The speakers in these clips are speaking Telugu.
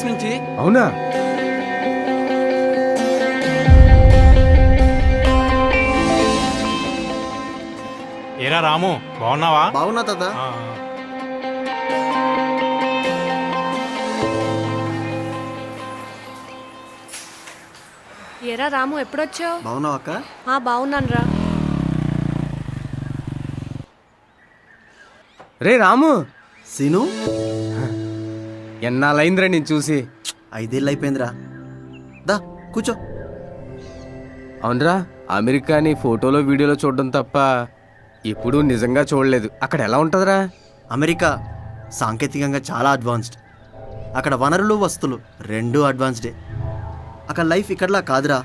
యూఎస్ నుంచి. అవునా? ఏరా రాము, బాగున్నావా? బాగున్నా తాత. ఏరా రాము, ఎప్పుడొచ్చావు? బాగున్నావు అక్క? బాగున్నాను రా. రే రాము, సీను, ఎన్నాళ్ళైందిరా నేను చూసి. 5 ఏళ్ళు అయిపోయిందిరా. దా కూర్చో. అవునరా, అమెరికాని ఫోటోలో వీడియోలో చూడడం తప్ప ఎప్పుడూ నిజంగా చూడలేదు. అక్కడ ఎలా ఉంటుందిరా? అమెరికా సాంకేతికంగా చాలా అడ్వాన్స్డ్. అక్కడ వనరులు వస్తువులు రెండూ అడ్వాన్స్డే. అక్కడ లైఫ్ ఇక్కడలా కాదురా.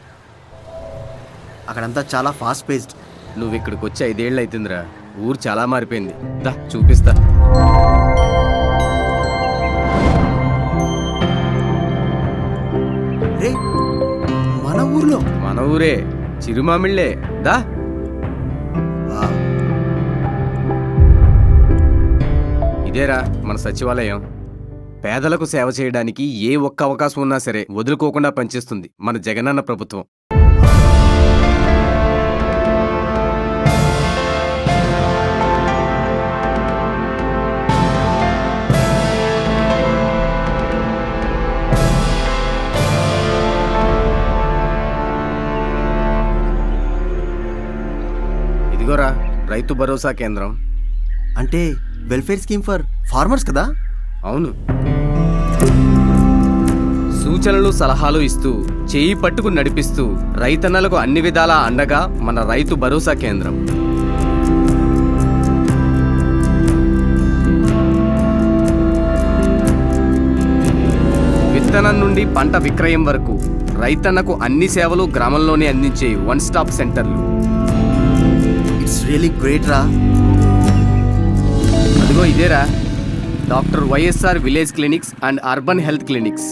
అక్కడంతా చాలా ఫాస్ట్ పేస్డ్. నువ్వు ఇక్కడికి వచ్చి 5 ఏళ్ళు అవుతుందిరా. ఊరు చాలా మారిపోయింది. దా చూపిస్తా. రే, మన ఊర్లో? మన ఊరే, చిరుమామిళ్ళే. దా. వావ్. ఇదేరా మన సచివాలయం. పేదలకు సేవ చేయడానికి ఏ ఒక్క అవకాశం ఉన్నా సరే వదులుకోకుండా పనిచేస్తుంది మన జగనన్న ప్రభుత్వం. ఇదిగోరా రైతు భరోసా కేంద్రం. అంటే వెల్ఫేర్ స్కీమ్ ఫర్ ఫార్మర్స్ కదా? అవును. సూచనలు సలహాలు ఇస్తూ చేయి పట్టుకు నడిపిస్తూ రైతన్నలకు అన్ని విధాలా అండగా మన రైతు భరోసా కేంద్రం. విత్తనం నుండి పంట విక్రయం వరకు రైతన్నకు అన్ని సేవలు గ్రామంలోనే అందించే 1 స్టాప్ సెంటర్లు. ఇట్స్ రియలీ గ్రేట్ రా. అదిగో ఇదేరా doctor YSR village clinics and urban health clinics.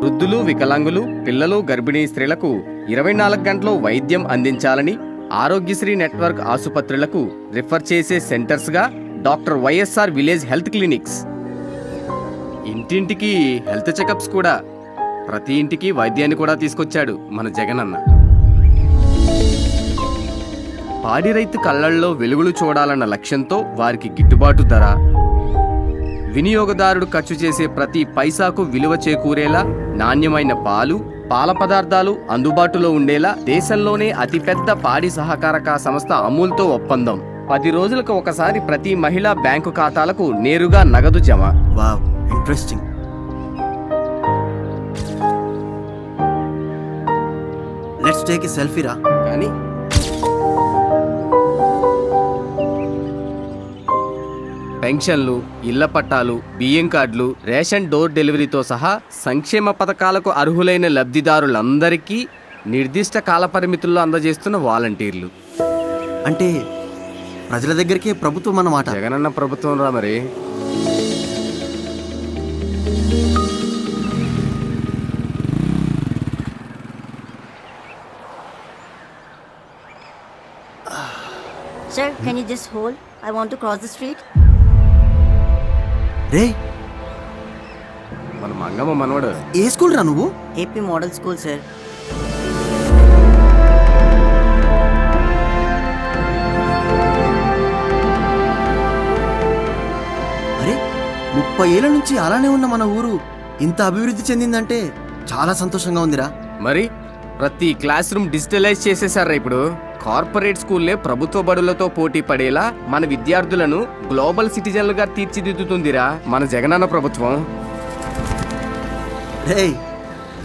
వృద్ధులు, వికలాంగులు, పిల్లలు, గర్భిణీ స్త్రీలకు 24 గంటలు వైద్యం అందించాలని ఆరోగ్యశ్రీ నెట్వర్క్ ఆసుపత్రులకు రిఫర్ చేసే సెంటర్స్గా doctor YSR village health clinics. ఇంటింటికి హెల్త్ చెకప్స్ కూడా. ప్రతి ఇంటికి వైద్యాన్ని కూడా తీసుకొచ్చాడు మన జగనన్న. పాడి రైతు కళ్ళల్లో వెలుగులు చూడాలన్న లక్ష్యంతో వారికి గిట్టుబాటు ధర, వినియోగదారుడు ఖర్చు చేసే ప్రతి పైసాకు విలువ చేకూరేలా నాణ్యమైన పాలు, పాల పదార్థాలు అందుబాటులో ఉండేలా దేశంలోనే అతిపెద్ద పాడి సహకారక సంస్థ అమూల్తో ఒప్పందం. 10 రోజులకు ఒకసారి ప్రతి మహిళా బ్యాంకు ఖాతాలకు నేరుగా నగదు జమ. Wow, interesting. Let's take a selfie రా. కానీ పెన్షన్లు, ఇళ్ల పట్టాలు, బియ్యం కార్డులు, రేషన్ డోర్ డెలివరీతో సహా సంక్షేమ పథకాలకు అర్హులైన లబ్ధిదారులందరికీ నిర్దిష్ట కాలపరిమితుల్లో అందజేస్తున్న వాలంటీర్లు. అంటే ప్రజల దగ్గరికే ప్రభుత్వం అన్నమాట. జగనన్న ప్రభుత్వం రా మరి. Sir, can you just hold? I want to cross the street. రే, మన మంగమ్మ మనవడు. ఏ స్కూల్ రా నువ్వు? AP Model School, sir. అరే, 30 ఏళ్ల నుంచి అలానే ఉన్న మన ఊరు ఇంత అభివృద్ధి చెందిందంటే చాలా సంతోషంగా ఉందిరా. మరి ప్రతి క్లాస్ రూమ్ డిజిటలైజ్ చేసేసారా ఇప్పుడు. కార్పొరేట్ స్కూల్లే ప్రభుత్వ బడులతో పోటీ పడేలా మన విద్యార్థులను గ్లోబల్ సిటిజన్లుగా తీర్చిదిద్దుతుందిరా మన జగనన్న ప్రభుత్వం. రే,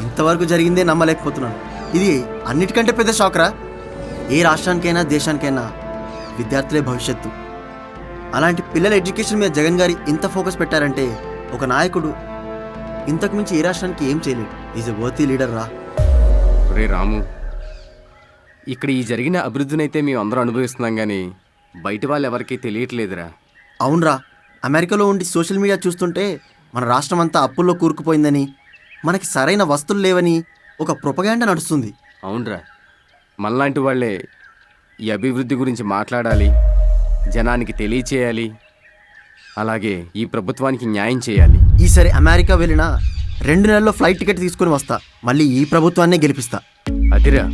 ఇంతవరకు జరిగిందే నమ్మలేకపోతున్నాను. ఇది అన్నిటికంటే పెద్ద షాక్ రా. ఏ రాష్ట్రానికైనా దేశానికైనా విద్యార్థులే భవిష్యత్తు. అలాంటి పిల్లల ఎడ్యుకేషన్ మీద జగన్ గారి ఇంత ఫోకస్ పెట్టారంటే ఒక నాయకుడు ఇంతకు మించి ఏ రాష్ట్రానికి ఏం చేయలేడు. ఈజ్ ఎ వర్తీ లీడర్ రా. రే రాము, ఇక్కడ ఈ జరిగిన అభివృద్ధినైతే మేము అందరూ అనుభవిస్తున్నాం కానీ బయట వాళ్ళు ఎవరికీ తెలియట్లేదురా. అవునరా, అమెరికాలో ఉండి సోషల్ మీడియా చూస్తుంటే మన రాష్ట్రం అంతా అప్పుల్లో కూరుకుపోయిందని, మనకి సరైన వస్తువులు లేవని ఒక ప్రొపగాండా నడుస్తుంది. అవునరా, మనలాంటి వాళ్ళే ఈ అభివృద్ధి గురించి మాట్లాడాలి, జనానికి తెలియచేయాలి, అలాగే ఈ ప్రభుత్వానికి న్యాయం చేయాలి. ఈసారి అమెరికా వెళ్ళినా 2 నెలల్లో ఫ్లైట్ టికెట్ తీసుకుని వస్తా. మళ్ళీ ఈ ప్రభుత్వాన్నే గెలిపిస్తా. అదిరా